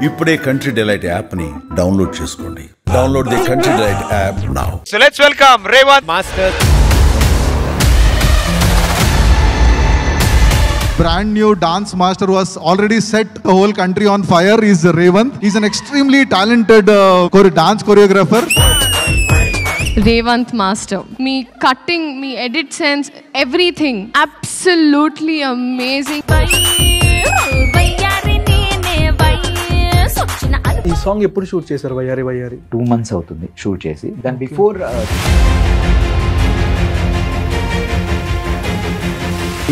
ఇప్పుడే country delight app ని download చేసుకోండి. Download the country delight app now. So let's welcome Rayvant Master. Brand new dance master was already set the whole country on fire is Rayvant. He's an extremely talented dance choreographer. Rayvant Master. Me cutting, me edit sense, everything absolutely amazing. ఈ song ఎప్పుడు shoot చేశారు వయ్యారి వయ్యారి? 2 months అవుతుంది shoot చేసి. దాని before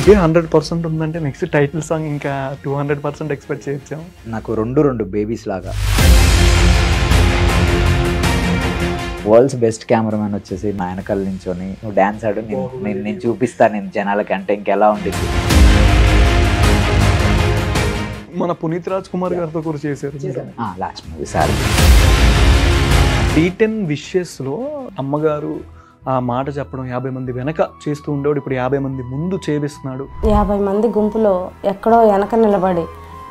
ఇదే 100% ఉందంటే నెక్స్ట్ టైటిల్ సాంగ్ ఇంకా 200% ఎక్స్పెక్ట్ చేయొచ్చు. నాకు రెండు బేబీస్ లాగా. వరల్డ్స్ బెస్ట్ కెమెరామెన్ వచ్చేసి నా వెనకాల నించొని నువ్వు డాన్స్ ఆడు, నేను చూపిస్తాను నేను జనాలకి అంటే ఇంకెలా ఉండిద్ది. మన పునీత్ రాజ్ కుమార్ గారితో కూడా చేశారు లాస్ట్ మూవీ సార్. D10 విషెస్లో అమ్మగారు ఆ మాట చెప్పడం 50 మంది వెనక చేస్తూ ఉండేవాడు, ఇప్పుడు 50 మంది ముందు చేపిస్తున్నాడు. 50 మంది గుంపులో ఎక్కడో వెనక నిలబడి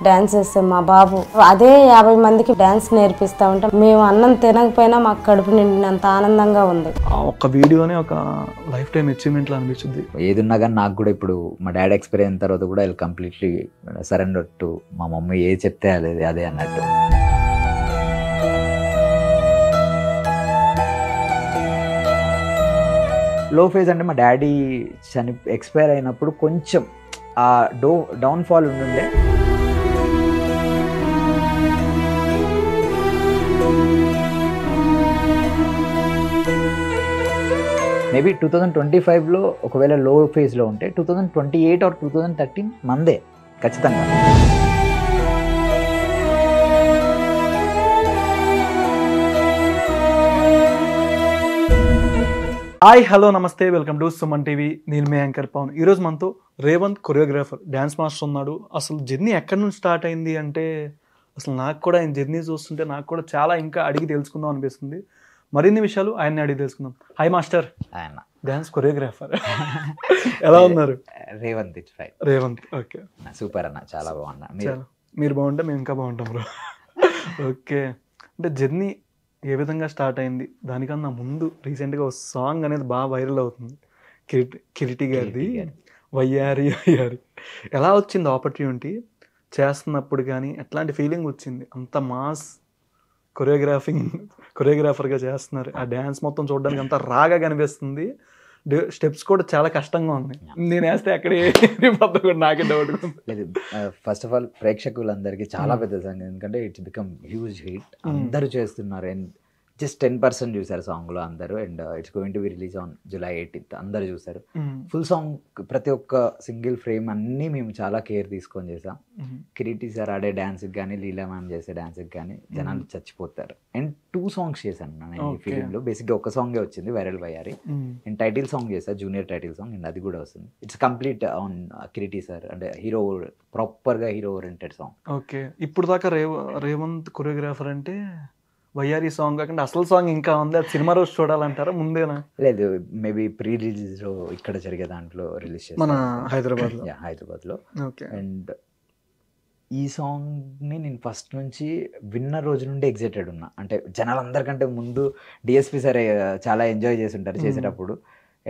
డ్యాన్స్ చేస్తే మా బాబు అదే 50 మందికి డ్యాన్స్ నేర్పిస్తూ ఉంటాం. మేము అన్నం తినకపోయినా మాకు కడుపు నిండినంత ఆనందంగా ఉంది. ఆ ఒక్క వీడియోనే ఒక లైఫ్ టైం అచీవ్మెంట్ అనిపించింది. ఏదున్నా కానీ నాకు కూడా ఇప్పుడు మా డాడీ ఎక్స్పైర్ అయిన తర్వాత కూడా కంప్లీట్లీ సరెండర్ టు మా మమ్మీ ఏది చెప్తే అదే అన్నట్టు. లో ఫేజ్ అంటే మా డాడీ ఎక్స్పైర్ అయినప్పుడు కొంచెం ఆ డౌన్ఫాల్ ఉండే. మేబీ 2025లో ఒకవేళ లో ఫేజ్లో ఉంటే 2028 ఆర్ 2013 మందే ఖచ్చితంగా. హాయ్ హలో నమస్తే, వెల్కమ్ టు సుమన్ టీవీ. నేను మీ యాంకర్ పవన్. ఈరోజు మనతో రేవంత్ కొరియోగ్రాఫర్, డ్యాన్స్ మాస్టర్ ఉన్నాడు. అసలు జర్నీ ఎక్కడి నుంచి స్టార్ట్ అయింది అంటే అసలు నాకు కూడా ఆయన జర్నీ చూస్తుంటే నాకు కూడా చాలా ఇంకా అడిగి తెలుసుకుందాం అనిపిస్తుంది. మరిన్ని విషయాలు ఆయన్ని అడిగి తెలుసుకుందాం. Hi master. ఆయన డాన్స్ కొరియోగ్రాఫర్. ఎలా ఉన్నారు? రేవంత్. రేవంత్ ఓకే, సూపర్ అన్న, చాలా బాగున్నా. మీరు బాగుంటే మేము ఇంకా బాగుంటాం బ్రో. ఓకే, అంటే జర్నీ ఏ విధంగా స్టార్ట్ అయింది? దానికన్నా ముందు రీసెంట్గా ఒక సాంగ్ అనేది బాగా వైరల్ అవుతుంది, కిరీటి గారిది, వయ్యారి వయ్యారి. ఎలా వచ్చింది ఆపర్చునిటీ చేస్తున్నప్పుడు? కానీ ఎట్లాంటి ఫీలింగ్ వచ్చింది? అంత మాస్ కొరియోగ్రాఫర్గా చేస్తున్నారు. ఆ డ్యాన్స్ మొత్తం చూడడానికి అంత రాగా కనిపిస్తుంది. స్టెప్స్ కూడా చాలా కష్టంగా ఉన్నాయి. నేను వేస్తే అక్కడే నాకే డౌట్ లేదు. ఫస్ట్ ఆఫ్ ఆల్ ప్రేక్షకులందరికీ చాలా పెద్ద సంగతి, ఎందుకంటే ఇట్స్ బికమ్ హ్యూజ్ హిట్. అందరూ చేస్తున్నారు అండ్ జస్ట్ 10% చూసారు సాంగ్లో అందరూ. And it's going to be release on July 18th. అందరూ చూసారు ఫుల్ సాంగ్. ప్రతి ఒక్క సింగిల్ ఫ్రేమ్ అన్నీ మేము చాలా కేర్ తీసుకొని చేసాం. కిరీటి సార్ ఆడే డాన్స్కి కానీ, లీలా మ్యామ్ చేసే డాన్స్కి కానీ జనాలు చచ్చిపోతారు. అండ్ 2 songs చేశాను నేను ఈ ఫిలింలో. బేసిక్గా ఒక సాంగే వచ్చింది, వైరల్ వయ్యారి. అండ్ టైటిల్ సాంగ్ చేశాను, జూనియర్ టైటిల్ సాంగ్. అండ్ అది కూడా వస్తుంది. It's complete on Kireeti sir, అంటే హీరో, ప్రాపర్గా హీరో ఓరియంటెడ్ సాంగ్. ఓకే, ఇప్పుడు దాకా రేవంత్ కొరియోగ్రాఫర్ అంటే వయ్యారి సాంగ్ కాకుండా అసలు సాంగ్ ఇంకా ఉంది, అది సినిమా రోజు చూడాలంటారా ముందేనా? లేదు, మేబీ ప్రీ రిలీజ్ ఇక్కడ జరిగే దాంట్లో రిలీజ్ చేస్తాం, మన హైదరాబాద్లో. ఓకే, అండ్ ఈ సాంగ్ని నేను ఫస్ట్ నుంచి విన్న రోజు నుండి ఎగ్జైటెడ్ ఉన్నా. అంటే జనాలందరికంటే ముందు డిఎస్పి సార్ చాలా ఎంజాయ్ చేసి ఉంటారు చేసేటప్పుడు.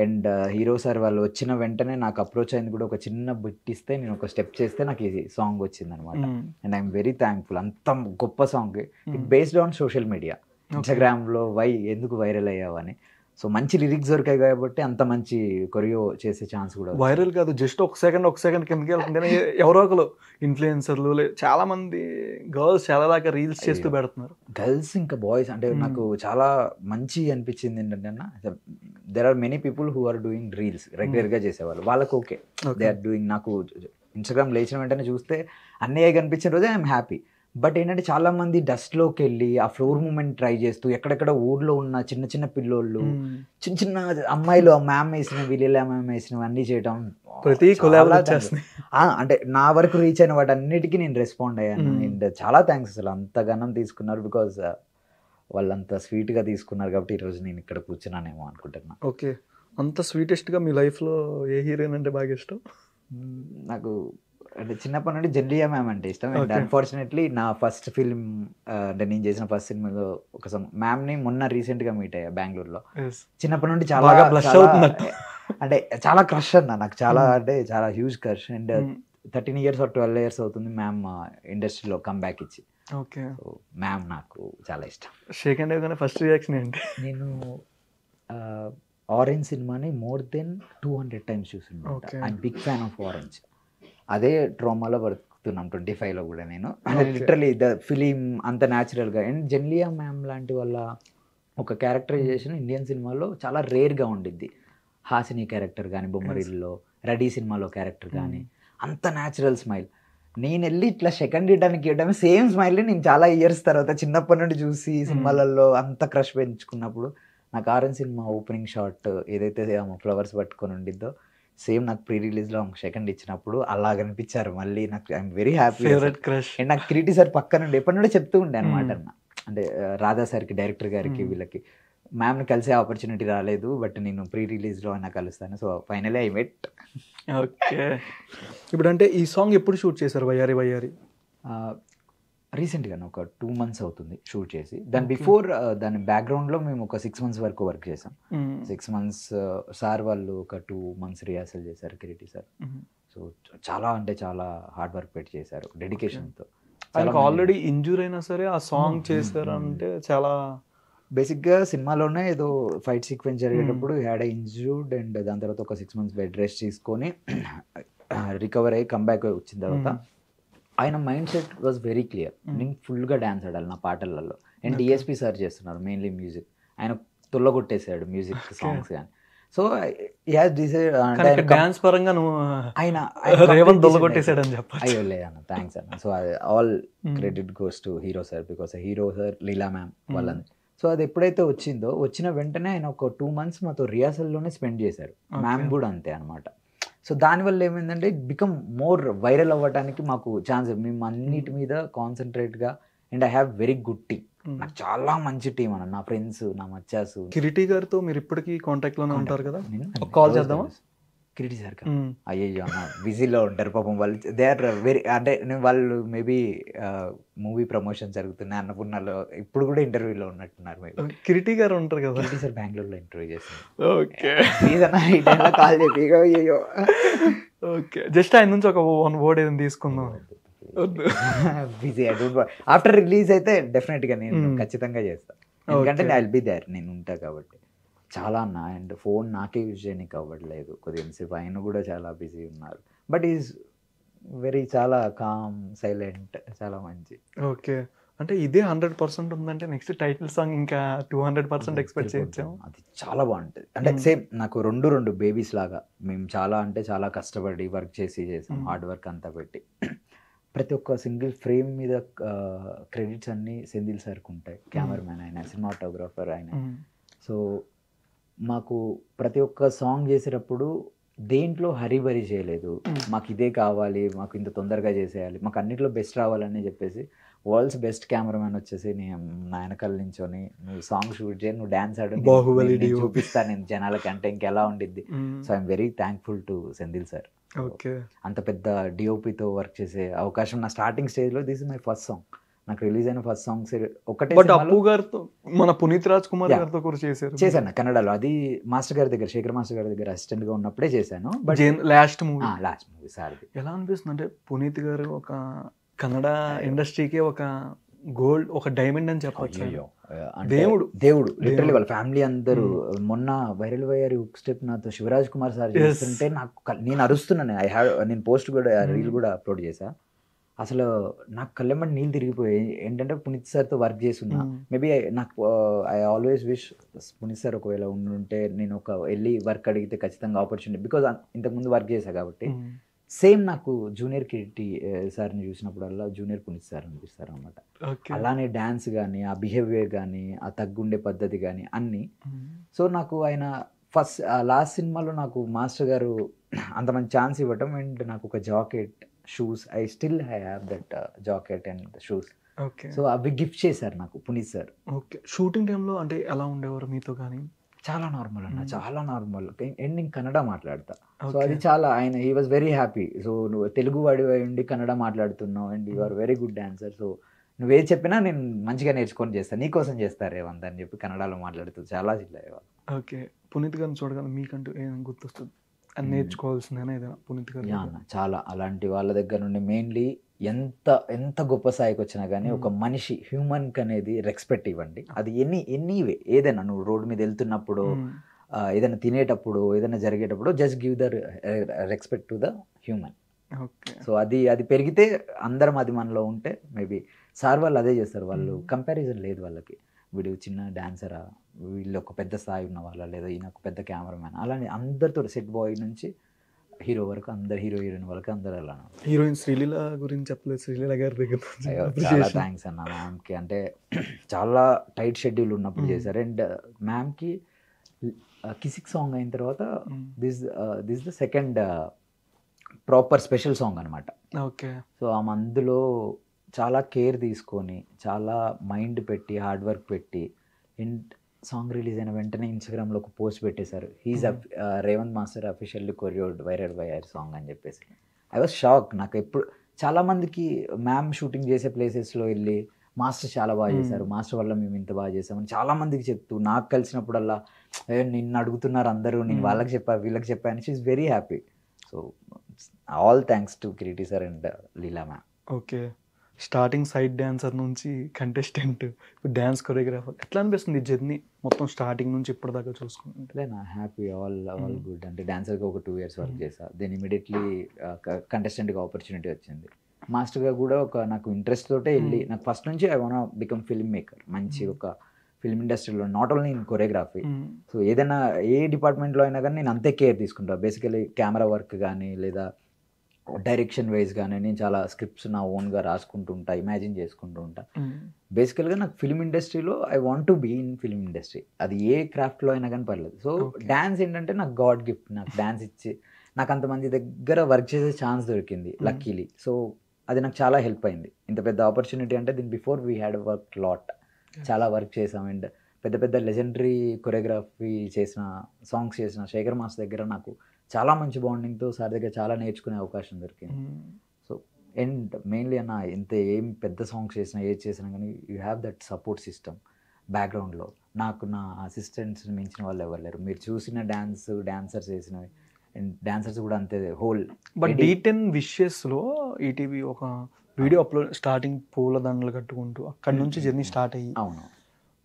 అండ్ హీరో సార్ వాళ్ళు వచ్చిన వెంటనే నాకు అప్రోచ్ అయింది కూడా. ఒక చిన్న బిట్ ఇస్తే నేను ఒక స్టెప్ చేస్తే నాకు ఈ సాంగ్ వచ్చింది అనమాట. And I'm very thankful. అంత గొప్ప song. It based on social media, ఇన్స్టాగ్రామ్లో ఎందుకు వైరల్ అయ్యావని. సో మంచి లిరిక్స్ దొరికాయి కాబట్టి అంత మంచి కొరియో చేసే ఛాన్స్ కూడా. వైరల్ కాదు, జస్ట్ ఒక సెకండ్ కిందకి వెళ్తుంటే ఎవరో ఒకరు ఇన్ఫ్లుయెన్సర్లు, చాలా మంది గర్ల్స్ చాలా దాకా రీల్స్ చేస్తూ పెడుతున్నారు. గర్ల్స్ ఇంకా బాయ్స్ అంటే నాకు చాలా మంచి అనిపించింది ఏంటంటే, there are many people who are doing reels రెగ్యులర్గా చేసేవాళ్ళు. వాళ్ళకు ఓకే, దే ఆర్ డూయింగ్. నాకు ఇన్స్టాగ్రామ్ లేచిన వెంటనే చూస్తే అన్నయ్య కనిపించిన రోజే ఐఎమ్ హ్యాపీ. బట్ ఏంటంటే చాలా మంది డస్ట్లోకి వెళ్ళి ఆ ఫ్లోర్ మూమెంట్ ట్రై చేస్తూ, ఎక్కడెక్కడ ఊర్లో ఉన్న చిన్న చిన్న పిల్లోళ్ళు, చిన్న చిన్న అమ్మాయిలు, ఆ మ్యామ్ వేసినవి, వీళ్ళ మ్యామ్ వేసినవి అన్నీ చేయటం, ప్రతి అంటే నా వరకు రీచ్ అయిన వాటి అన్నిటికీ నేను రెస్పాండ్ అయ్యాను. అండ్ చాలా థ్యాంక్స్. అసలు అంత ఘనం తీసుకున్నారు, బికాజ్ వాళ్ళంత స్వీట్గా తీసుకున్నారు కాబట్టి ఈరోజు నేను ఇక్కడ కూర్చున్నానేమో అనుకుంటున్నా. ఓకే, అంత స్వీటెస్ట్గా మీ లైఫ్లో ఏ హీరోయిన్ అంటే బాగా ఇష్టం? నాకు అంటే చిన్నప్పటి నుండి జెన్లియా మ్యామ్ అంటే ఇష్టం. అండ్ అన్ఫార్చునేట్లీ నా ఫస్ట్ ఫిల్మ్ అంటే నేను చేసిన ఫస్ట్ సినిమాలో ఒక మ్యామ్ని మొన్న రీసెంట్గా మీట్ అయ్యా బెంగళూరులో. చిన్నప్పటి నుండి చాలా అంటే చాలా క్రష్ అన్న నాకు, చాలా అంటే చాలా huge crush. And 13 years or 12 years అవుతుంది మ్యామ్ ఇండస్ట్రీలో కమ్బ్యాక్ ఇచ్చి. ఓకే, మ్యామ్ నాకు చాలా ఇష్టం. షేక్ అండ్ కానీ ఫస్ట్ రియాక్షన్ ఏంటి? నేను ఆరెంజ్ సినిమాని more than 200 times చూసుంటా. I'm big fan of Orange. అదే ట్రామాలో బతుకుతున్నాం 25లో కూడా నేను. లిటరలీ ద ఫిలిం అంత న్యాచురల్గా. అండ్ జెన్లియా మ్యామ్ లాంటి వాళ్ళ ఒక క్యారెక్టరైజేషన్ ఇండియన్ సినిమాలో చాలా రేర్గా ఉండిద్ది. హాసిని క్యారెక్టర్ కానీ, బొమ్మరిల్లో, రెడీ సినిమాలో క్యారెక్టర్ కానీ అంత న్యాచురల్ స్మైల్. నేను వెళ్ళి ఇట్లా సెకండ్ ఇవ్వడానికి ఇవ్వడమే సేమ్ స్మైల్ నేను చాలా ఇయర్స్ తర్వాత చిన్నప్పటి నుండి చూసి సినిమాలలో అంత క్రష్ పెంచుకున్నప్పుడు నాకు ఆరెంజ్ సినిమా ఓపెనింగ్ షాట్ ఏదైతే ఫ్లవర్స్ పట్టుకొని ఉండిద్దో సేమ్ నాకు ప్రీ రిలీజ్లో సెకండ్ ఇచ్చినప్పుడు అలా కనిపించారు మళ్ళీ. నాకు ఐఎమ్ వెరీ హ్యాపీ. అండ్ నాకు కిరీటి సార్ పక్క నుండి ఎప్పటి నుండి చెప్తూ ఉండే అనమాట అన్న, అంటే రాధా సార్కి, డైరెక్టర్ గారికి, వీళ్ళకి మ్యామ్ని కలిసే ఆపర్చునిటీ రాలేదు, బట్ నేను ప్రీ రిలీజ్లో అయినా కలుస్తాను. So finally I met. Okay, ఇప్పుడు అంటే ఈ సాంగ్ ఎప్పుడు షూట్ చేశారు వయ్యారి వయ్యారి? రీసెంట్గా ఒక 2 months అవుతుంది షూట్ చేసి. దాని బిఫోర్ దాని బ్యాక్గ్రౌండ్లో మేము ఒక 6 months వరకు వర్క్ చేసాం. 6 months సార్ వాళ్ళు ఒక 2 months రిహార్సల్ చేశారు కిరీటి సార్. సో చాలా అంటే చాలా హార్డ్ వర్క్ పెట్టి చేశారు డెడికేషన్తో. ఆయనకు ఆల్రెడీ ఇంజూర్ అయినా సరే ఆ సాంగ్ చేశారంటే చాలా బేసిక్గా సినిమాలోనే ఏదో ఫైట్ సీక్వెన్స్ జరిగేటప్పుడు హ్యాడ్ ఇంజూర్డ్. అండ్ దాని తర్వాత ఒక 6 months బెడ్ రెస్ట్ తీసుకొని రికవర్ అయ్యి కంబ్యాక్ వచ్చిన తర్వాత ఆయన mind set was very clear. నేను ఫుల్గా డ్యాన్స్ ఆడాలి నా పాటలలో. అండ్ డిఎస్పి సార్ చేస్తున్నారు మెయిన్లీ మ్యూజిక్. ఆయన తొల్లగొట్టేసాడు మ్యూజిక్ సాంగ్స్ కానీ. సో డాన్స్ పరంగా ఆయన తొల్లగొట్టేసాడని చెప్పాలి. అయ్యో లేదన్న, థ్యాంక్స్ అన్న. So all credit goes to hero sir, because hero sir, Leela ma'am వాళ్ళని. సో అది ఎప్పుడైతే వచ్చిందో వచ్చిన వెంటనే ఆయన ఒక 2 months మాతో రిహార్సల్లోనే స్పెండ్ చేశారు. మ్యామ్ కూడా అంతే అనమాట. సో దానివల్ల ఏమైందంటే ఇట్ బికమ్ మోర్ వైరల్ అవ్వడానికి మాకు ఛాన్స్. మేము అన్నిటి మీద కాన్సన్ట్రేట్గా. And I have very good team. నాకు చాలా మంచి టీం అన్న, నా ఫ్రెండ్స్, నా మచ్చాసు. కిరీటి గారితో మీరు ఇప్పటికీ కాంటాక్ట్లోనే ఉంటారు కదా? కాల్ చేద్దామా? కిరీటి సార్ అయ్యో అన్న బిజీలో ఉంటారు పాపం వాళ్ళు. దే ఆర్ వెరీ అంటే వాళ్ళు మేబీ మూవీ ప్రమోషన్ జరుగుతున్నాయి అన్నపూర్ణలో ఇప్పుడు కూడా ఇంటర్వ్యూలో ఉన్నట్టున్నారు. మేబీ కిరీటి గారు ఉంటారు కదా? కిరీటి సార్ బెంగళూరులో ఇంటర్వ్యూ చేస్తారు. ఓకే, ప్లీజ్ అన్న ఈ టైంలో కాల్ చెప్పి. అయ్యో ఓకే, జస్ట్ ఆయన నుంచి ఒక 1 word ఏదైనా తీసుకుందాం. Busy I don't. After release అయితే డెఫినెట్గా నేను ఖచ్చితంగా చేస్తాను, ఎందుకంటే ఐ విల్ బి దేర్, నేను ఉంటా కాబట్టి. చాలా అన్న. అండ్ ఫోన్ నాకే యూజ్ చేయడానికి అవ్వట్లేదు కొద్దిసేపు. ఆయన కూడా చాలా బిజీ ఉన్నారు. బట్ ఈజ్ వెరీ చాలా కామ్, సైలెంట్, చాలా మంచి. ఓకే, అంటే ఇదే 100% ఉందంటే నెక్స్ట్ టైటిల్ సాంగ్ ఇంకా 200% ఎక్స్పెక్ట్ చేయొచ్చాము. అది చాలా బాగుంటుంది. అంటే సేమ్ నాకు రెండు బేబీస్ లాగా మేము చాలా అంటే చాలా కష్టపడి వర్క్ చేసాం. హార్డ్ వర్క్ అంతా పెట్టి ప్రతి ఒక్క సింగిల్ ఫ్రేమ్ మీద క్రెడిట్స్ అన్నీ సెంధిల్ సార్కి ఉంటాయి. కెమెరామెన్ ఆయన, సినిమాటోగ్రాఫర్ ఆయన. సో మాకు ప్రతి ఒక్క సాంగ్ చేసేటప్పుడు దేంట్లో హరిబరి చేయలేదు. మాకు ఇదే కావాలి, మాకు ఇంత తొందరగా చేసేయాలి, మాకు అన్నిట్లో బెస్ట్ రావాలని చెప్పేసి వరల్డ్స్ బెస్ట్ కెమెరామెన్ వచ్చేసి నేను నా వెనకాల నించొని నువ్వు సాంగ్ షూట్ చేయి, నువ్వు డాన్స్ ఆడు, చూపిస్తాను నేను జనాలకి అంటే ఇంకెలా ఉండిద్ది. So I'm very thankful to Senthil sir. అంత పెద్ద డిఓపితో వర్క్ చేసే అవకాశం నా స్టార్టింగ్ స్టేజ్లో. This is my first song. నాకు రిలీజ్ అయిన ఫస్ట్ సాంగ్స్ ఒకటే. అప్పు గారితో, మన పునీత్ రాజ్ కుమార్ గారితో కూడా చేశాను కన్నడలో. అది మాస్టర్ గారి దగ్గర, శేఖర్ మాస్టర్ గారి దగ్గర అసిస్టెంట్ గా ఉన్నప్పుడే చేశాను. బట్ లాస్ట్ మూవీ సార్ది. ఎలా అనిపిస్తుంది అంటే పునీత్ గారు ఒక కన్నడ ఇండస్ట్రీకి ఒక గోల్డ్, ఒక డైమండ్ అని చెప్పచ్చు. దేవుడు లిటరల్లీ. వాళ్ళ ఫ్యామిలీ అందరూ మొన్న వైరల్ అయ్యారు స్టెప్ నాతో శివరాజ్ కుమార్ సార్ చేస్తుంటే నాకు నేను అరుస్తున్నాను. నేను పోస్ట్ కూడా రీల్ కూడా అప్లోడ్ చేశా. అసలు నాకు కళ్ళెమ్మటి నీళ్ళు తిరిగిపోయాయి. ఏంటంటే పునీత్ సార్తో వర్క్ చేస్తున్నా. మేబీ నాకు I always wish Puneeth sir ఒకవేళ ఉండుంటే నేను వెళ్ళి వర్క్ అడిగితే ఖచ్చితంగా ఆపర్చునిటీ, బికాజ్ ఇంతకుముందు వర్క్ చేశా కాబట్టి. సేమ్ నాకు జూనియర్ కిరీటి సార్ని చూసినప్పుడల్లా జూనియర్ పునీత్ సార్ అనిపిస్తారు అనమాట. అలానే డ్యాన్స్ కానీ, ఆ బిహేవియర్ కానీ, ఆ తగ్గుండే పద్ధతి కానీ అన్నీ. సో నాకు ఆయన ఫస్ట్ లాస్ట్ సినిమాలో నాకు మాస్టర్ గారు అంత మంచి ఛాన్స్ ఇవ్వటం. అండ్ నాకు ఒక jacket, shoes, I still have that jacket and shoes. Okay, so అవి గిఫ్ట్ చేశారు నాకు పునీత్ సార్. ఓకే, షూటింగ్ టైంలో అంటే ఎలా ఉండేవారు మీతో? కానీ చాలా నార్మల్ అన్న, చాలా నార్మల్. ఎండింగ్ కన్నడ మాట్లాడతా. సో అది చాలా ఆయన he was very happy. So నువ్వు తెలుగు వాడి ఉండి కన్నడ మాట్లాడుతున్నావు and you are very good dancer. So నువ్వేది చెప్పినా నేను మంచిగా నేర్చుకొని చేస్తాను, నీకోసం చేస్తారు రేవంత్ అని చెప్పి కన్నడలో మాట్లాడుతూ చాలా చిల్లయ్యేవాళ్ళు. ఓకే, పునీత్ గారిని చూడగానే మీకంటూ ఏం గుర్తొస్తుంది? అని నేర్చుకోవాల్సిందేనా ఏదైనా పునీత్ గారు? అన్న చాలా అలాంటి వాళ్ళ దగ్గర నుండి మెయిన్లీ ఎంత ఎంత గొప్ప స్థాయికి వచ్చినా కానీ ఒక మనిషి హ్యూమన్కి అనేది రెస్పెక్ట్ ఇవ్వండి. అది ఎనీవే ఏదైనా నువ్వు రోడ్డు మీద వెళ్తున్నప్పుడు, ఏదైనా తినేటప్పుడు, ఏదైనా జరిగేటప్పుడు just give the respect to the human. So అది పెరిగితే అందరం అది మనలో ఉంటే మేబీ సార్ వాళ్ళు అదే చేస్తారు. వాళ్ళు కంపారిజన్ లేదు వాళ్ళకి, వీడు చిన్న డాన్సరా, వీళ్ళు ఒక పెద్ద స్థాయి ఉన్న వాళ్ళ, లేదా ఈయన ఒక పెద్ద కెమెరామ్యాన్, అలానే అందరితో సెట్ బాయ్ నుంచి హీరో వరకు అందరు హీరో హీరోయిన్ వరకు అందరు అలా. హీరోయిన్ శ్రీలీల గురించి చెప్పలేదు, శ్రీలీల గారి దగ్గర చాలా థ్యాంక్స్ అన్న మ్యామ్కి. అంటే చాలా టైట్ షెడ్యూల్ ఉన్నప్పుడు చేశారు. అండ్ మ్యామ్కి కిసిక్ సాంగ్ అయిన తర్వాత this the second proper special song అనమాట. ఓకే. సో ఆమె అందులో చాలా కేర్ తీసుకొని చాలా మైండ్ పెట్టి హార్డ్ వర్క్ పెట్టి అండ్ సాంగ్ రిలీజ్ అయిన వెంటనే ఇన్స్టాగ్రామ్లో ఒక పోస్ట్ పెట్టేశారు, he's Revanth master officially choreographed viral by your song అని చెప్పేసి. I was shock. నాకు ఎప్పుడు చాలామందికి మ్యామ్ షూటింగ్ చేసే ప్లేసెస్లో వెళ్ళి మాస్టర్ చాలా బాగా చేశారు, మాస్టర్ వల్ల మేము ఇంత బాగా చేసామని చాలామందికి చెప్తూ, నాకు కలిసినప్పుడల్లా నిన్ను అడుగుతున్నారు అందరూ, నేను వాళ్ళకి చెప్పా వీళ్ళకి చెప్పా అని she is very happy. So all thanks to Kireeti sir and Leela ma'am. Okay, starting side dancer నుంచి కంటెస్టెంట్, డ్యాన్స్ కొరియోగ్రాఫర్, ఎట్లా అనిపిస్తుంది ఈ జర్నీ మొత్తం స్టార్టింగ్ నుంచి ఇప్పటిదాకా చూసుకుంటే? నా హ్యాపీ, ఆల్ గుడ్. అంటే డాన్సర్గా ఒక 2 years వర్క్ చేసా, దెన్ ఇమీడియట్లీ కంటెస్టెంట్గా ఆపర్చునిటీ వచ్చింది. మాస్టర్గా కూడా ఒక నాకు ఇంట్రెస్ట్ తోటే వెళ్ళి, నాకు ఫస్ట్ నుంచి I want become film maker, మంచి ఒక ఫిల్మ్ ఇండస్ట్రీలో, not only in choreography. So ఏదైనా ఏ డిపార్ట్మెంట్లో అయినా కానీ నేను అంతే కేర్ తీసుకుంటా. బేసికలీ కెమెరా వర్క్ కానీ లేదా డైరెక్షన్ వైజ్ కానీ నేను చాలా స్క్రిప్ట్స్ నా ఓన్గా రాసుకుంటూ ఉంటా, ఇమాజిన్ చేసుకుంటూ ఉంటా. బేసికల్గా నాకు ఫిల్మ్ ఇండస్ట్రీలో I want to be in film industry, అది ఏ క్రాఫ్ట్లో అయినా కానీ పర్లేదు. సో డ్యాన్స్ ఏంటంటే నాకు గాడ్ గిఫ్ట్, నాకు డ్యాన్స్ ఇచ్చి నాకు అంతమంది దగ్గర వర్క్ చేసే ఛాన్స్ దొరికింది లక్కీలీ. సో అది నాకు చాలా హెల్ప్ అయింది. ఇంత పెద్ద ఆపర్చునిటీ అంటే దీని before we had work lot, చాలా వర్క్ చేసాం. అండ్ పెద్ద పెద్ద లెజెండరీ కొరియోగ్రఫీ చేసిన సాంగ్స్ చేసిన శేఖర్ మాస్ దగ్గర నాకు చాలా మంచి బాండింగ్తో సార్ దగ్గర చాలా నేర్చుకునే అవకాశం దొరికింది. సో అండ్ మెయిన్లీ అన్న ఇంత ఏం పెద్ద సాంగ్స్ చేసినా ఏది చేసినా కానీ you have that support system బ్యాక్గ్రౌండ్లో. నాకు నా అసిస్టెంట్స్ని మించిన వాళ్ళు ఎవరు లేరు. మీరు చూసిన డాన్సర్స్ చేసినవి అండ్ డాన్సర్స్ కూడా అంతే హోల్. బట్ D10 విషెస్లో ఈటీవీ ఒక వీడియో అప్లోడ్, స్టార్టింగ్ పూల దండలు కట్టుకుంటూ అక్కడ నుంచి జర్నీ స్టార్ట్ అయ్యి, అవును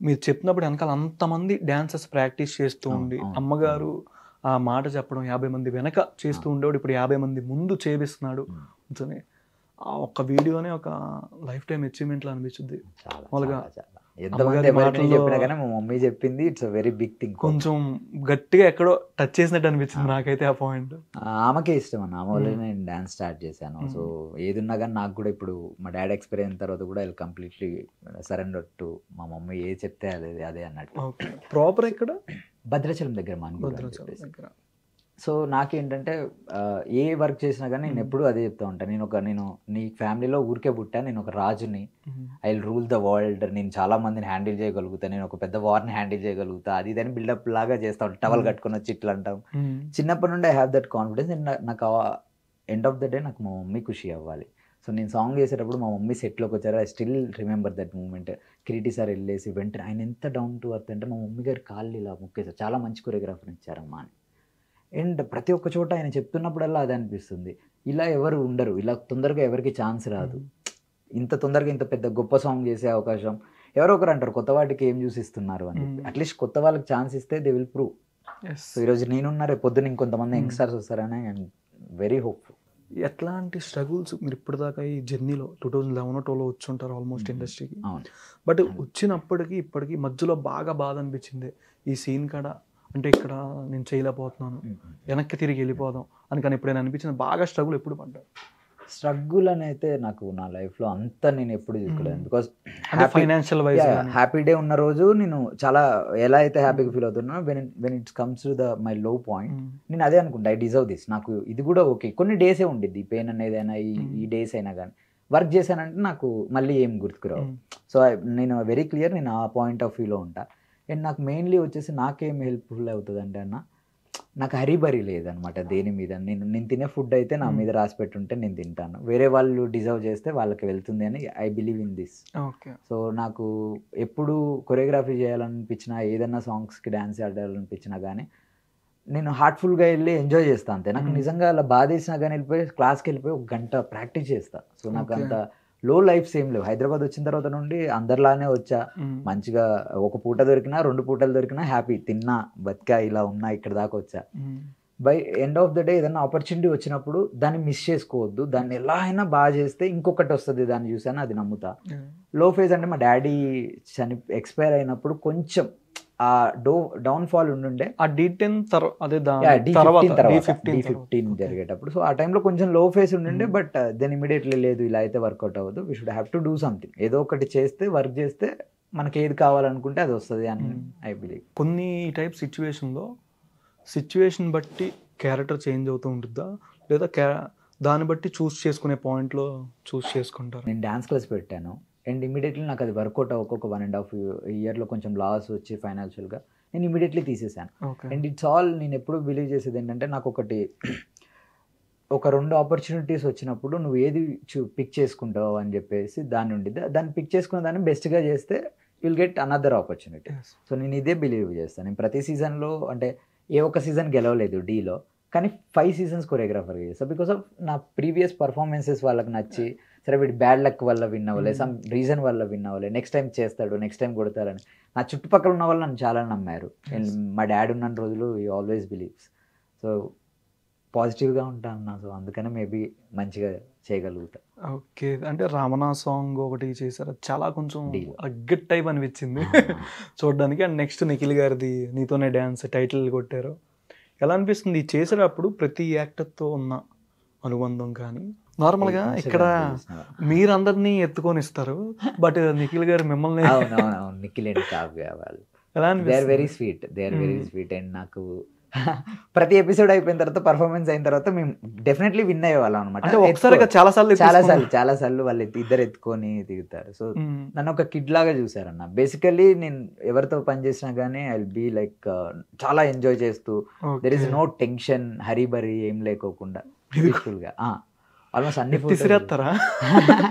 మీరు చెప్పినప్పుడు వెనకాల అంతమంది డాన్సర్స్ ప్రాక్టీస్ చేస్తూ ఉండి, అమ్మగారు ఆ మాట చెప్పడం 50 మంది వెనక చేస్తూ ఉండేవాడు, ఇప్పుడు 50 మంది ముందు చేపిస్తున్నాడు. ఆ ఒక్క వీడియోనే ఒక లైఫ్ టైం అచీవ్మెంట్ లా అనిపించింది. మామూలుగా ఎంతమంది చెప్పినా కానీ మా మమ్మీ చెప్పింది it's a very big thing. కొంచెం గట్టిగా ఎక్కడో టచ్ చేసినట్టు అనిపించింది నాకైతే ఆ పాయింట్. ఆమెకే ఇష్టం అన్న, ఆమె వల్ల నేను డాన్స్ స్టార్ట్ చేశాను. సో ఏది ఉన్నా కానీ నాకు కూడా ఇప్పుడు మా డాడీ ఎక్స్పైర్ అయిన తర్వాత కూడా ఐ కంప్లీట్లీ సరెండర్ టు మా మమ్మీ ఏది చెప్తే అదే అన్నట్టు. ప్రాపర్ ఇక్కడ భద్రాచలం దగ్గర మానుకోవడం. సో నాకేంటంటే ఏ వర్క్ చేసినా కానీ నేను ఎప్పుడు అదే చెప్తా ఉంటాను, నేను నీ ఫ్యామిలీలో ఊరికే పుట్టా, నేను ఒక రాజుని, I will rule the world, నేను చాలా మందిని హ్యాండిల్ చేయగలుగుతా, నేను ఒక పెద్ద వార్ని హ్యాండిల్ చేయగలుగుతా, అది ఇదని బిల్డప్ లాగా చేస్తా ఉంటాను. టవల్ కట్టుకుని వచ్చి ఇట్లా అంటాం. చిన్నప్పటి నుండి I have that confidence. And నాకు ఎండ్ ఆఫ్ ద డే నాకు మా మమ్మీ ఖుషి అవ్వాలి. సో నేను సాంగ్ చేసేటప్పుడు మా మమ్మీ సెట్లోకి వచ్చారు, I still remember that moment. Kireeti sir వెళ్ళేసి వెంటనే ఆయన ఎంత డౌన్ టు అర్త్ అంటే మా మమ్మీ గారు కాళ్ళు ఇలా ముక్కేసారు, చాలా మంచి కొరియోగ్రాఫర్ ఇచ్చారమ్మా అని. అండ్ ప్రతి ఒక్క చోట ఆయన చెప్తున్నప్పుడల్లా అదే అనిపిస్తుంది, ఇలా ఎవరు ఉండరు, ఇలా తొందరగా ఎవరికి ఛాన్స్ రాదు, ఇంత తొందరగా ఇంత పెద్ద గొప్ప సాంగ్ చేసే అవకాశం. ఎవరో ఒకరు అంటారు కొత్త వాటికి ఏం చూసి ఇస్తున్నారు అని చెప్పి, అట్లీస్ట్ కొత్త వాళ్ళకి ఛాన్స్ ఇస్తే దే విల్ ప్రూవ్. సో ఈరోజు నేనున్నా, రేపు పొద్దున ఇంకొంతమంది యంగ్స్టర్స్ వస్తారని ఐఎమ్ వెరీ హోప్ఫుల్. ఎట్లాంటి స్ట్రగుల్స్ మీరు ఇప్పటిదాకా ఈ జర్నీలో 2011-12 వచ్చి ఉంటారు ఆల్మోస్ట్ ఇండస్ట్రీకి, బట్ వచ్చినప్పటికీ ఇప్పటికీ మధ్యలో బాగా బాధ అనిపించింది ఈ సీన్ కాడ, అంటే ఇక్కడ నేను చేయలేకపోతున్నాను, వెనక్కి తిరిగి వెళ్ళిపోదాం అని. కానీ ఎప్పుడైనా అనిపించింది బాగా స్ట్రగుల్ ఎప్పుడు పడ్డారు? స్ట్రగుల్ అని అయితే నాకు నా లైఫ్లో అంత నేను ఎప్పుడు తీసుకోలేదు. Because financial wise happy day ఉన్న రోజు నేను చాలా ఎలా అయితే హ్యాపీగా ఫీల్ అవుతున్నానో, when it's comes to the my low point నేను అదే అనుకుంటా, ఐ డిజర్వ్ దిస్, నాకు ఇది కూడా ఓకే. కొన్ని డేసే ఉండిద్ది పెయిన్ అనేది అయినా, ఈ డేస్ అయినా కానీ వర్క్ చేశానంటే నాకు మళ్ళీ ఏం గుర్తుకురావు. సో నేను వెరీ క్లియర్, నేను ఆ పాయింట్ ఆఫ్ వ్యూలో ఉంటా. అండ్ నాకు మెయిన్లీ వచ్చేసి నాకేం హెల్ప్ఫుల్ అవుతుంది అంటే అన్న, నాకు హరిబరి లేదనమాట దేని మీద. నేను తినే ఫుడ్ అయితే నా మీద రాసి పెట్టుంటే నేను తింటాను, వేరే వాళ్ళు డిజర్వ్ చేస్తే వాళ్ళకి వెళ్తుంది అని I believe in this. So నాకు ఎప్పుడు కొరియోగ్రఫీ చేయాలనిపించినా, ఏదన్నా సాంగ్స్కి డ్యాన్స్ ఆడాలనిపించినా కానీ నేను హార్ట్ఫుల్గా వెళ్ళి ఎంజాయ్ చేస్తాను అంతే. నాకు నిజంగా అలా బాధ వేసినా కానీ వెళ్ళిపోయి క్లాస్కి వెళ్ళిపోయి 1 గంట ప్రాక్టీస్ చేస్తాను. సో నాకు అంత లో లైఫ్స్ ఏం లేవు. హైదరాబాద్ వచ్చిన తర్వాత నుండి అందరిలానే వచ్చా, మంచిగా 1 పూట దొరికినా 2 పూటలు దొరికినా హ్యాపీ, తిన్నా బతికా, ఇలా ఉన్నా, ఇక్కడ దాకా వచ్చా. By end of the day ఏదైనా ఆపర్చునిటీ వచ్చినప్పుడు దాన్ని మిస్ చేసుకోవద్దు, దాన్ని ఎలా అయినా బాగా చేస్తే ఇంకొకటి వస్తుంది దాన్ని చూసాను, అది నమ్ముతా. లో ఫేజ్ అంటే మా డాడీ ఎక్స్పైర్ అయినప్పుడు కొంచెం ఆ డౌన్ఫాల్ ఉండుండే, ఆ D10 D15 జరిగేటప్పుడు. సో ఆ టైంలో కొంచెం లో ఫేస్ ఉండుండే, బట్ దెన్ ఇమీడియట్లీ లేదు ఇలా అయితే వర్కౌట్ అవ్వదు, we should have to do something. ఏదో ఒకటి చేస్తే, వర్క్ చేస్తే మనకి ఏది కావాలనుకుంటే అది వస్తుంది అని ఐ బిలీవ్. కొన్ని టైప్ సిచ్యువేషన్ బట్టి క్యారెక్టర్ చేంజ్ అవుతూ ఉంటుందా, లేదా దాన్ని బట్టి చేసుకునే పాయింట్లో చేసుకుంటారు? నేను డ్యాన్స్ క్లాస్ పెట్టాను అండ్ ఇమీడియట్లీ నాకు అది వర్కౌట్ అవ్వక 1.5 ఇయర్లో కొంచెం లాస్ వచ్చి ఫైనాన్షియల్గా నేను ఇమీడియట్లీ తీసేసాను. అండ్ ఇట్స్ ఆల్, నేను ఎప్పుడు బిలీవ్ చేసేది ఏంటంటే, నాకు ఒక 2 ఆపర్చునిటీస్ వచ్చినప్పుడు నువ్వు ఏది పిక్ చేసుకుంటావు అని చెప్పేసి దాన్ని ఉండిద్ది, దాన్ని పిక్ చేసుకున్న దాన్ని బెస్ట్గా చేస్తే will get another opportunity. So నేను ఇదే బిలీవ్ చేస్తాను. నేను ప్రతి సీజన్లో అంటే ఏ ఒక్క సీజన్ గెలవలేదు డీలో, కానీ 5 సీజన్స్ కొరియోగ్రాఫర్గా చేస్తాను. బికాస్ ఆఫ్ నా ప్రీవియస్ పర్ఫార్మెన్సెస్ వాళ్ళకి నచ్చి, సరే వీడి బ్యాడ్ లక్ వల్ల విన్ అవ్వలే, సమ్ రీజన్ వల్ల విన్ అవ్వలే, నెక్స్ట్ టైం చేస్తాడు, నెక్స్ట్ టైం కొడతారని నా చుట్టుపక్కల ఉన్న వాళ్ళు నన్ను చాలా నమ్మారు. మా డాడీ ఉన్న రోజులు ఈ ఆల్వేస్ బిలీవ్స్. సో పాజిటివ్గా ఉంటాను నా, సో అందుకనే మేబీ మంచిగా చేయగలుగుతా. ఓకే, అంటే రామనా సాంగ్ ఒకటి చేశారు, చాలా కొంచెం అగ్గట్ టైప్ అనిపించింది చూడడానికి. అండ్ నెక్స్ట్ నిఖిల్ గారిది నీతోనే డ్యాన్స్ టైటిల్ కొట్టారు. ఎలా అనిపిస్తుంది చేసేటప్పుడు ప్రతి యాక్టర్తో ఉన్న అనుబంధం? కానీ నార్మల్గా ఇక్కడ మీరందరినీ ఎత్తుకొని ఇస్తారు, బట్ నిఖిల్ గారు మిమ్మల్ని నిఖిల్ అండ్ కావ్య వాళ్ళు they are very sweet and నాకు ప్రతి ఎపిసోడ్ అయిపోయిన తర్వాత, పర్ఫార్మెన్స్ అయిన తర్వాత మేము డెఫినెట్లీ విన్ అయ్యేవాళ్ళం అనమాట. చాలా సార్లు వాళ్ళు ఇద్దరు ఎత్తుకొని దిగుతారు. సో నన్ను ఒక కిడ్ లాగా చూసారన్న. బేసికలీ నేను ఎవరితో పనిచేసినా కానీ ఐ విల్ బీ లైక్ చాలా ఎంజాయ్ చేస్తూ, there is no tension, hurry burry ఏం లేకోకుండా పీస్ఫుల్గా. ఆల్మోస్ట్ అన్ని తీసిరేస్తారా?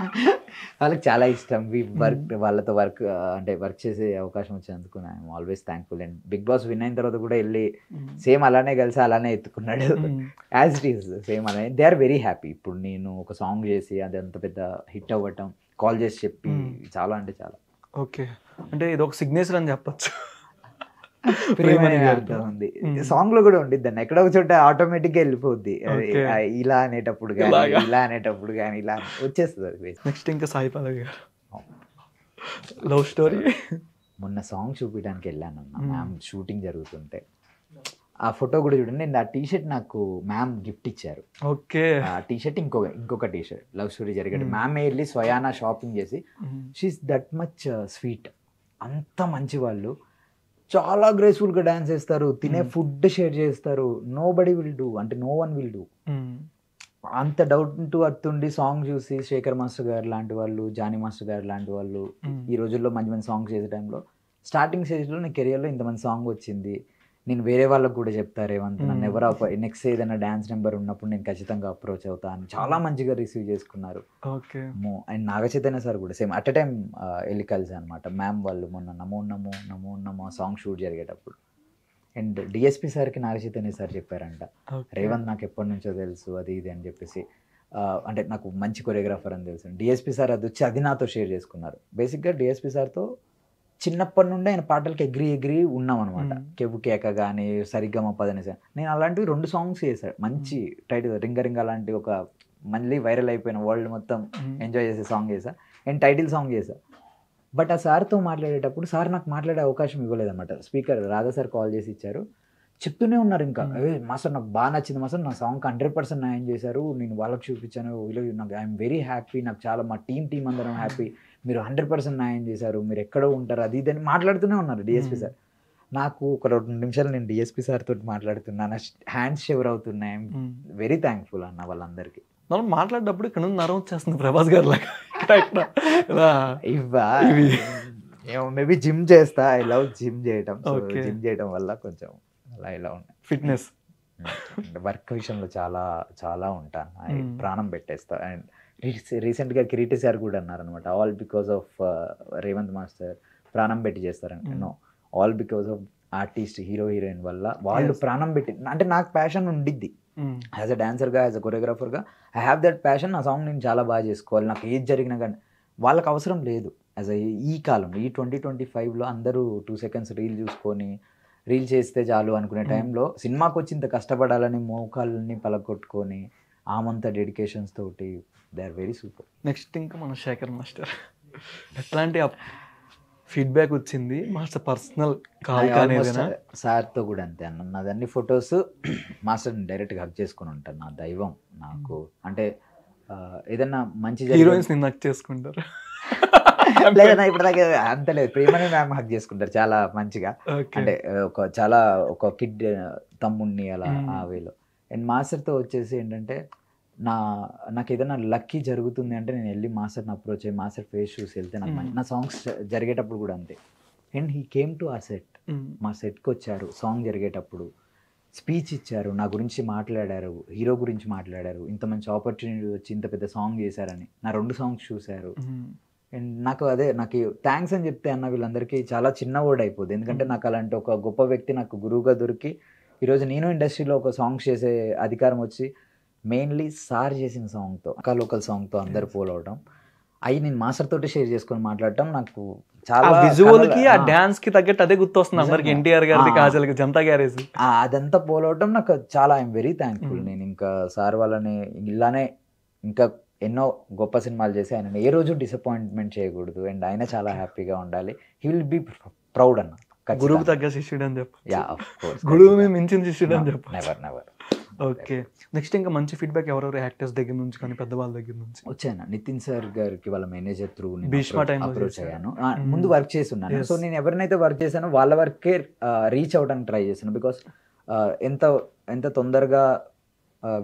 వాళ్ళకి చాలా ఇష్టం వాళ్ళతో వర్క్ చేసే అవకాశం వచ్చినందుకు I'm always thankful. And Bigg Boss win అయిన తర్వాత కూడా వెళ్ళి సేమ్ అలానే కలిసి అలానే ఎత్తుకున్నాడు, యాజ్ ఇట్ ఈస్ సేమ్ అలానే. They are very happy. ఇప్పుడు నేను ఒక సాంగ్ చేసి అది అంత పెద్ద హిట్ అవ్వటం, కాల్ చేసి చెప్పి చాలా అంటే చాలా. ఓకే, అంటే ఇది ఒక సిగ్నేచర్ అని చెప్పచ్చు. ఉంది సాంగ్ లో కూడా ఉండిద్ది అన్న, ఎక్కడ ఒక చోట ఆటోమేటిక్ గా వెళ్ళిపోద్ది, ఇలా అనేటప్పుడు కానీ ఇలా వచ్చేస్తుంది అది. నెక్స్ట్ ఇంకా సాయి పల్లవి గారు లవ్ స్టోరీ. మొన్న సాంగ్ చూపించడానికి వెళ్ళాను అన్న, మ్యామ్ షూటింగ్ జరుగుతుంటే. ఆ ఫోటో కూడా చూడండి, నేను ఆ టీషర్ట్ నాకు మ్యామ్ గిఫ్ట్ ఇచ్చారు. ఓకే, ఆ టీషర్ట్ ఇంకొక టీషర్ట్ లవ్ స్టోరీ జరిగేది. మ్యామ్ వెళ్ళి స్వయానా షాపింగ్ చేసి, షీఈస్ దట్ మచ్ స్వీట్, అంత మంచి వాళ్ళు, చాలా గ్రేస్ఫుల్గా డ్యాన్స్ చేస్తారు, తినే ఫుడ్ షేర్ చేస్తారు. No one will do. అంత డౌట్ టు అర్త్ ఉండి సాంగ్ చూసి శేఖర్ మాస్టర్ గారు లాంటి వాళ్ళు, జానీ మాస్టర్ గారు లాంటి వాళ్ళు ఈ రోజుల్లో మంచి మంచి సాంగ్ చేసే టైంలో, స్టార్టింగ్ స్టేజ్లో నా కెరియర్లో ఇంతమంది సాంగ్ వచ్చింది, నేను వేరే వాళ్ళకు కూడా చెప్తా రేవంత్, నన్ను ఎవరు నెక్స్ట్ ఏదైనా డ్యాన్స్ నెంబర్ ఉన్నప్పుడు నేను ఖచ్చితంగా అప్రోచ్ అవుతా అని చాలా మంచిగా రిసీవ్ చేసుకున్నారు. అండ్ నాగచైతన్య సార్ కూడా సేమ్ అట్ ఎ టైం వెళ్ళి కలిసి అనమాట. మ్యామ్ వాళ్ళు మొన్న నమో నమో నమో నమో సాంగ్ షూట్ జరిగేటప్పుడు. అండ్ డిఎస్పి సార్కి నాగచైతన్య సార్ చెప్పారంట, రేవంత్ నాకు ఎప్పటి నుంచో తెలుసు అది ఇది అని చెప్పేసి, అంటే నాకు మంచి కొరియోగ్రాఫర్ అని తెలుసు. డిఎస్పి సార్ అది వచ్చి అది నాతో షేర్ చేసుకున్నారు. బేసిక్గా డిఎస్పి సార్తో చిన్నప్పటి నుండి ఆయన పాటలకి ఎగ్రీ ఉన్నాం అనమాట. కెవ్వు కేక కానీ, సరిగ్గా పదని సార్, నేను అలాంటివి 2 సాంగ్స్ చేశాను. మంచి టైటిల్ రింగ రింగ అలాంటి ఒక మళ్ళీ వైరల్ అయిపోయిన, వరల్డ్ మొత్తం ఎంజాయ్ చేసే సాంగ్ చేశా. అండ్ టైటిల్ సాంగ్ చేశా. బట్ ఆ సార్తో మాట్లాడేటప్పుడు సార్ నాకు మాట్లాడే అవకాశం ఇవ్వలేదన్నమాట. స్పీకర్ రాధా సార్ కాల్ చేసి ఇచ్చారు. చెప్తూనే ఉన్నారు ఇంకా, మాస్టర్ నాకు బాగా నచ్చింది మాస్టర్, నా సాంగ్ 100% న్యాయం చేశారు, నేను వాళ్ళకి చూపించాను, నాకు ఐఎమ్ వెరీ హ్యాపీ, నాకు చాలా మా టీం అందరం హ్యాపీ, మీరు 100% న్యాయం చేశారు, మీరు ఎక్కడో ఉంటారు అది ఇది అని మాట్లాడుతూనే ఉన్నారు డిఎస్పి సార్. నాకు ఒక 2 నిమిషాలు నేను డిఎస్పి సార్ తోటి మాట్లాడుతున్నాను, హ్యాండ్స్ షివర్ అవుతున్నాయి. వెరీ థ్యాంక్ఫుల్ అన్న వాళ్ళందరికీ. మనం మాట్లాడేటప్పుడు ఇక్కడ నరం వచ్చేస్తుంది ప్రభాస్ గారు లాగా. మేబీ జిమ్ చేస్తా, ఐ లవ్ జిమ్ చేయటం. So Okay. జిమ్ చేయడం వల్ల కొంచెం అలా ఇలా ఉన్నాయి. ఫిట్నెస్. వర్క్ విషయంలో చాలా చాలా ఉంటాను, ప్రాణం పెట్టేస్తా. అండ్ రీసెంట్గా కిరీటి సార్ కూడా అన్నారు అనమాట, all because of Revanth master ప్రాణం పెట్టి చేస్తారని. No, all because of artist, hero heroine వల్ల వాళ్ళు ప్రాణం పెట్టి. అంటే నాకు ప్యాషన్ ఉండిద్ది యాజ్ అ డాన్సర్గా, యాజ్ అ కొరియోగ్రాఫర్గా ఐ హ్యావ్ దట్ ప్యాషన్. నా సాంగ్ నేను చాలా బాగా చేసుకోవాలి, నాకు ఏది జరిగినా కానీ. వాళ్ళకి అవసరం లేదు. యాజ్ ఈ కాలం, ఈ 2025లో అందరూ 2 seconds రీల్ చూసుకొని రీల్ చేస్తే చాలు అనుకునే టైంలో సినిమాకి వచ్చి ఇంత కష్టపడాలని మోకాళ్ళని పలగొట్టుకొని ఆమంత డెడికేషన్స్ తోటి they are very super. Next ఇంకా మన శేఖర్ మాస్టర్ ఎట్లాంటి ఫీడ్బ్యాక్ వచ్చింది మాస్టర్? పర్సనల్ కాల్ కానీ సార్తో కూడా అంతే అన్న, నాదన్ని ఫొటోస్ మాస్టర్ని డైరెక్ట్గా హక్ చేసుకుని ఉంటాను. నా దైవం నాకు. అంటే ఏదన్నా మంచి హీరోయిన్స్ నిన్ను హక్ చేసుకుంటారు లేదన్నా, ఇప్పుడు దాకా అంత లేదు. ప్రేమని మ్యామ్ హక్ చేసుకుంటారు చాలా మంచిగా. అంటే ఒక కిడ్ తమ్ముడిని అలా ఆ వేలో. అండ్ మాస్టర్తో వచ్చేసి ఏంటంటే నాకు ఏదైనా లక్కీ జరుగుతుంది అంటే నేను వెళ్ళి మాస్టర్ని అప్రోచ్ అయ్యి మాస్టర్ ఫేస్ చూసి వెళ్తే నాకు నా సాంగ్స్ జరిగేటప్పుడు కూడా అంతే. అండ్ హీ కేమ్ టు ఆ సెట్, మా సెట్కి వచ్చారు, సాంగ్ జరిగేటప్పుడు స్పీచ్ ఇచ్చారు, నా గురించి మాట్లాడారు, హీరో గురించి మాట్లాడారు, ఇంత మంచి ఆపర్చునిటీ వచ్చి ఇంత పెద్ద సాంగ్ చేశారని. నా 2 songs చూశారు. అండ్ నాకు థ్యాంక్స్ అని చెప్తే అన్న వీళ్ళందరికీ చాలా చిన్న వర్డ్ అయిపోద్ది. ఎందుకంటే నాకు అలాంటి ఒక గొప్ప వ్యక్తి నాకు గురువుగా దొరికి ఈరోజు నేను ఇండస్ట్రీలో ఒక సాంగ్స్ చేసే అధికారం వచ్చి, మెయిన్లీ సార్ చేసిన సాంగ్తో, లోకల్ సాంగ్తో అందరు ఫాలో అవడం, అవి నేను మాస్టర్ తోటి షేర్ చేసుకొని మాట్లాడటం నాకు చాలా విజువల్ కి ఆ డాన్స్ కి తగ్గట్టు అదే గుర్తొస్తుంది అందరికి. ఎన్టీఆర్ గారి, కాజల్ కి, జనతా గ్యారేజ్ అదంతా ఫాలో అవడం నాకు చాలా ఐఎమ్ వెరీ థ్యాంక్ఫుల్. నేను ఇంకా సార్ వాళ్ళని ఇలానే ఇంకా ఎన్నో గొప్ప సినిమాలు చేసి ఆయన ఏ రోజు డిసప్పాయింట్మెంట్ చేయకూడదు. అండ్ ఆయన చాలా హ్యాపీగా ఉండాలి. హీ విల్ బీ ప్రౌడ్ అన్న. గురువుకు తగ్గ శిష్యుడు అని చెప్పు. Yeah, of course. గురువు మించిన శిష్యుడు అని చెప్పు. Never never. ఓకే, నెక్స్ట్ ఇంకా మంచి ఫీడ్బ్యాక్ ఎవరెవరు యాక్టర్స్ దగ్గర నుంచి కానీ పెద్దవాళ్ళ దగ్గర నుంచి వచ్చాను? నితిన్ సార్ గారికి వాళ్ళ మేనేజర్ త్రూ భీష్మ టైంలో అప్రోచ్ అయ్యాను. ముందు వర్క్ చేసి ఉన్నాను. సో నేను ఎవరినైతే వర్క్ చేశానో వాళ్ళ వర్కే రీచ్ అవ్వడానికి ట్రై చేశాను. బికాస్ ఎంత తొందరగా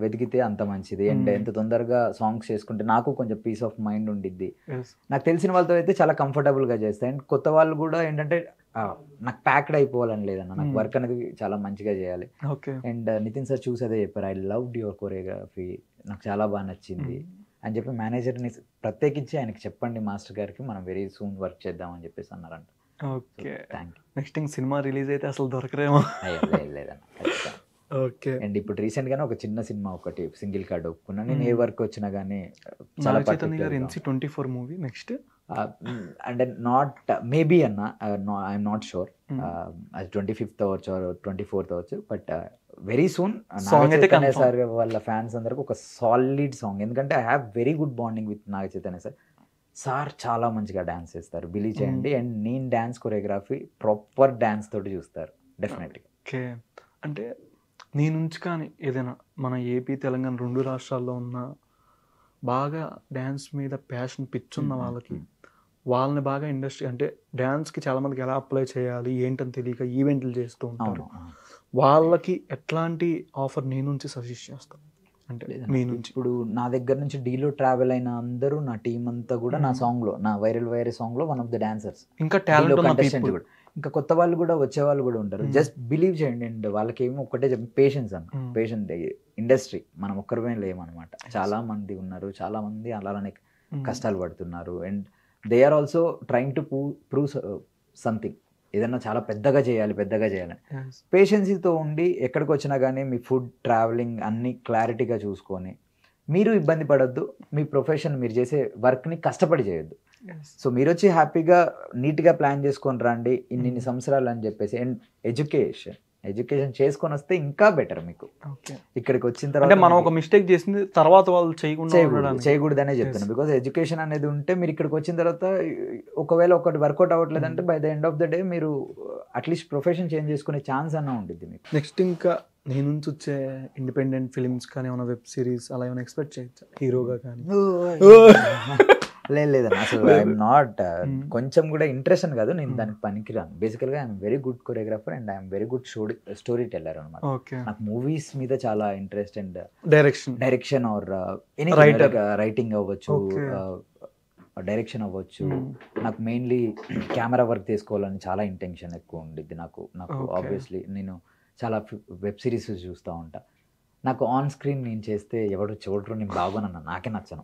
వెతికితే అంత మంచిది. అండ్ ఎంత తొందరగా సాంగ్స్ చేసుకుంటే నాకు కొంచెం పీస్ ఆఫ్ మైండ్ ఉండిద్ది. నాకు తెలిసిన వాళ్ళతో అయితే చాలా కంఫర్టబుల్గా చేస్తాయి. అండ్ కొత్త వాళ్ళు కూడా ఏంటంటే నాకు ప్యాక్డ్ అయిపోవాలని లేదన్న, నాకు వర్క్ అనేది చాలా మంచిగా చేయాలి. అండ్ నితిన్ సార్ చూసి అదే చెప్పారు, ఐ లవ్డ్ యువర్ కొరియోగ్రఫీ, నాకు చాలా బాగా నచ్చింది అని చెప్పి మేనేజర్ని ప్రత్యేకించి ఆయనకి చెప్పండి మాస్టర్ గారికి, మనం వెరీ సూన్ వర్క్ చేద్దామని చెప్పేసి అన్నారంట. Okay, thank you. నెక్స్ట్ ఇంక సినిమా రిలీజ్ అయితే అసలు దొరకరేమో. లేదన్న. ఓకే. అండ్ ఇప్పుడు రీసెంట్ గానే ఒక చిన్న సినిమా ఒకటి సింగిల్ కార్డ్ ఒప్పుకున్నా. నేను ఏ వర్క్ వచ్చినా కానీ చాలా NC24 మూవీ నెక్స్ట్ అంటే నాట్ మేబీ అన్న, ఐఎమ్ నాట్ షూర్, అది 25th అవ్వచ్చు, 24th అవ్వచ్చు, but very soon. Naga Chaitanya sir వాళ్ళ ఫ్యాన్స్ అందరికి ఒక సాలిడ్ సాంగ్. ఎందుకంటే I have very good bonding with Naga Chaitanya sir. Sir చాలా మంచిగా డాన్స్ చేస్తారు, బిలీవ్ చేయండి. అండ్ నేను డాన్స్ కొరియోగ్రఫీ ప్రాపర్ డాన్స్ తోటి చూస్తారు డెఫినెట్గా. ఓకే, అంటే నీ నుంచి కానీ ఏదైనా మన ఏపీ తెలంగాణ 2 రాష్ట్రాల్లో ఉన్న బాగా డ్యాన్స్ మీద ప్యాషన్ పిచ్చున్న వాళ్ళని బాగా ఇండస్ట్రీ అంటే డ్యాన్స్కి చాలామందికి ఎలా అప్లై చేయాలి ఏంటని తెలియక ఈవెంట్లు చేస్తూ ఉంటారు, వాళ్ళకి ఎట్లాంటి ఆఫర్ నీ నుంచి సజెస్ట్ చేస్తాను? అంటే మీ నుంచి ఇప్పుడు నా దగ్గర నుంచి డీలో ట్రావెల్ అయిన అందరూ నా టీం అంతా కూడా నా సాంగ్లో, నా వైరల్ సాంగ్లో వన్ ఆఫ్ ద డాన్సర్స్, ఇంకా టాలెంట్ కూడా, ఇంకా కొత్త వాళ్ళు కూడా వచ్చే వాళ్ళు కూడా ఉంటారు. జస్ట్ బిలీవ్ చేయండి. అండ్ వాళ్ళకి ఏమో ఒక్కటే పేషెన్స్ అన్న, పేషెన్స్. ఇండస్ట్రీ మనం ఒక్కరిమే లేమన్నమాట, చాలా మంది ఉన్నారు, చాలా మంది అలానే కష్టాలు పడుతున్నారు. And they are also trying to prove something. ఏదన్నా చాలా పెద్దగా చేయాలి పేషెన్సీతో ఉండి ఎక్కడికి వచ్చినా కానీ మీ ఫుడ్, ట్రావెలింగ్ అన్నీ క్లారిటీగా చూసుకొని, మీరు ఇబ్బంది పడొద్దు, మీ ప్రొఫెషన్ మీరు చేసే వర్క్ని కష్టపడి చేయొద్దు. సో మీరు వచ్చి హ్యాపీగా నీట్గా ప్లాన్ చేసుకొని రండి ఇన్ని సంవత్సరాలు అని చెప్పేసి. అండ్ ఎడ్యుకేషన్ చేసుకొని వస్తే ఇంకా బెటర్ మీకు. ఇక్కడికి వచ్చిన తర్వాత మనం ఒక మిస్టేక్ చేసింది తర్వాత వాళ్ళు చేయకూడదనే చెప్తాను. బికాస్ ఎడ్యుకేషన్ అనేది ఉంటే మీరు ఇక్కడికి వచ్చిన తర్వాత ఒకవేళ ఒకటి వర్కౌట్ అవ్వట్లేదంటే by the end of the day మీరు అట్లీస్ట్ ప్రొఫెషన్ చేంజ్ చేసుకునే ఛాన్స్ అన్న ఉంటుంది మీకు. నెక్స్ట్ ఇంకా నీ నుంచి వచ్చే ఇండిపెండెంట్ ఫిలిమ్స్ కానీ ఏమైనా వెబ్ సిరీస్ అలా ఏమైనా ఎక్స్పెక్ట్ చేయొచ్చా హీరోగా కానీ? లేదన్న, అసలు ఐఎమ్ నాట్ కొంచెం కూడా ఇంట్రెస్ట్ అని కాదు, నేను దానికి పనికిరాను. బేసికల్గా I'm very good choreographer and I'm very good story teller అనమాట. నాకు మూవీస్ మీద చాలా interest and direction are writing అవ్వచ్చు, డైరెక్షన్ అవ్వచ్చు, నాకు మెయిన్లీ కెమెరా వర్క్ చేసుకోవాలని చాలా ఇంటెన్షన్ ఎక్కువ ఉండిద్ది నాకు. ఆబ్వియస్లీ నేను చాలా వెబ్ సిరీస్ చూస్తూ ఉంటా. నాకు ఆన్ స్క్రీన్ నేను చేస్తే ఎవరు చూడరు, నేను బాగోనన్నా, నాకే నచ్చను.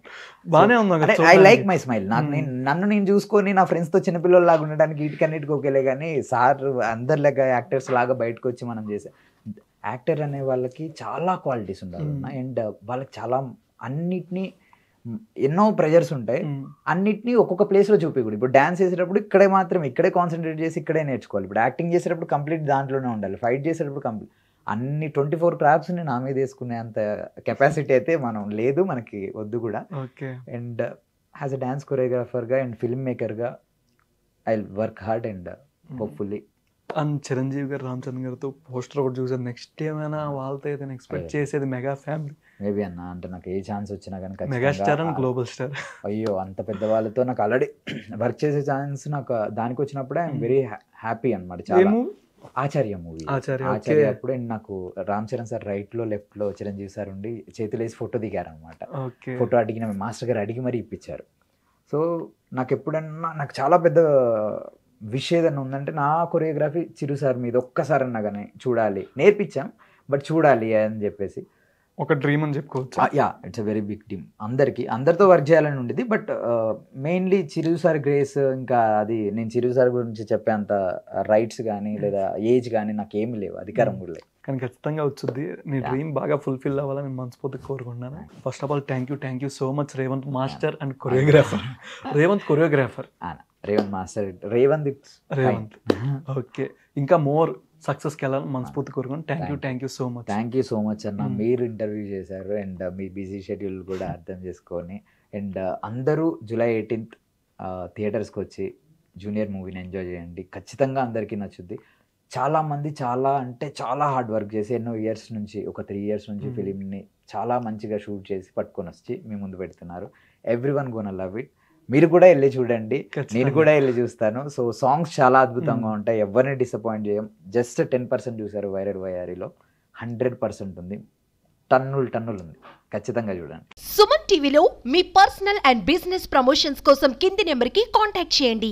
బాగానే ఉంది. I like my smile. నన్ను నేను చూసుకొని నా ఫ్రెండ్స్తో చిన్నపిల్లలాగా ఉండడానికి వీటికన్నిటికి ఓకేలే, కానీ సార్ అందరిలాగా యాక్టర్స్ లాగా బయటకు వచ్చి మనం చేసే యాక్టర్ అనే వాళ్ళకి చాలా క్వాలిటీస్ ఉండాలి. అండ్ వాళ్ళకి చాలా అన్నిటినీ ఎన్నో ప్రెజర్స్ ఉంటాయి, అన్నిటినీ ఒక్కొక్క ప్లేస్లో చూపించకూడదు. ఇప్పుడు డ్యాన్స్ చేసేటప్పుడు ఇక్కడే కాన్సన్ట్రేట్ చేసి ఇక్కడే నేర్చుకోవాలి. ఇప్పుడు యాక్టింగ్ చేసేటప్పుడు కంప్లీట్ దాంట్లోనే ఉండాలి. ఫైట్ చేసేటప్పుడు కంప్లీట్ అన్ని 24 క్రాఫ్ట్స్ని నా మీద వేసుకునే అంత కెపాసిటీ అయితే మనం లేదు, మనకి వద్దు కూడా. అండ్ యాజ్ అ డ్యాన్స్ కొరియోగ్రాఫర్గా అండ్ ఫిల్మ్ మేకర్గా I work hard and hopefully. And Chiranjeevi garu, Ram Charan గారితో పోస్టర్ ఒకటి చూసాను. నెక్స్ట్ ఏమైనా వాళ్ళతో ఏదైనా ఎక్స్పెక్ట్ చేసేది? మెగా ఫ్యామిలీ మేబీ అన్న, అంటే నాకు ఏ ఛాన్స్ వచ్చినా కానీ మెగాస్టార్ అండ్ గ్లోబల్ స్టార్. అయ్యో, అంత పెద్ద వాళ్ళతో నాకు ఆల్రెడీ వర్క్ చేసే ఛాన్స్ నాకు దానికి వచ్చినప్పుడే ఐఎమ్ వెరీ హ్యాపీ అనమాట. చాలా ఆచార్య మూవీ, ఆచార్య అప్పుడు నాకు రామ్ చరణ్ సార్ రైట్ లో లెఫ్ట్ లో చిరంజీవి సార్ ఉండి చేతులు వేసి ఫోటో దిగారు అనమాట. ఫోటో అడిగిన మాస్టర్ గారు అడిగి మరీ ఇప్పించారు. సో నాకు ఎప్పుడన్నా నాకు చాలా పెద్ద విషయం ఏదన్నా ఉందంటే నా కొరియోగ్రఫీ చిరు సార్ మీద ఒక్కసారి అన్నా కానీ చూడాలి, నేర్పించాం బట్ చూడాలి అని చెప్పేసి ఒక డ్రీమ్ అని చెప్పుకోవచ్చు. Yeah, it's a very big dream. అందరితో వర్క్ చేయాలని ఉండేది, but mainly Chiru sir grace. ఇంకా అది నేను చిరు సార్ గురించి చెప్పేంత రైట్స్ కానీ లేదా ఏజ్ కానీ నాకు ఏమి లేవు, అధికారం కూడా లేదు. కానీ ఖచ్చితంగా వచ్చింది. నీ డ్రీమ్ బాగా ఫుల్ఫిల్ అవ్వాలని నేను మనస్ఫూర్తిగా కోరుకుంటున్నాను. First of all thank you so much Revanth master and choreographer. Revanth master, Revanth. Okay, ఇంకా మోర్ సక్సెస్కి వెళ్ళాలని మనస్ఫూర్తి కోరుకోండి. థ్యాంక్ యూ సో మచ్ అన్న. మీరు ఇంటర్వ్యూ చేశారు అండ్ మీ బిజీ షెడ్యూల్ కూడా అర్థం చేసుకొని, అండ్ అందరూ July 18th థియేటర్స్కి వచ్చి జూనియర్ మూవీని ఎంజాయ్ చేయండి. ఖచ్చితంగా అందరికీ నచ్చుద్ది. చాలామంది చాలా హార్డ్ వర్క్ చేసి ఎన్నో ఇయర్స్ నుంచి, ఒక 3 years నుంచి ఫిలింని చాలా మంచిగా షూట్ చేసి పట్టుకొని వచ్చి మీ ముందు పెడుతున్నారు. Everyone gonna love it. మీరు కూడా వెళ్ళి చూడండి, నేను కూడా వెళ్ళి చూస్తాను. సో సాంగ్స్ చాలా అద్భుతంగా ఉంటాయి, ఎవరిని డిసప్పాయింట్ చేయం. జస్ట్ 10% చూసారు వైరల్ వయారిలో, 100% ఉంది, టన్నులు ఉంది. ఖచ్చితంగా చూడండి. సుమన్ టీవీలో మీ పర్సనల్ అండ్ బిజినెస్ ప్రమోషన్స్ కోసం కింది నెంబర్కి కాంటాక్ట్ చేయండి.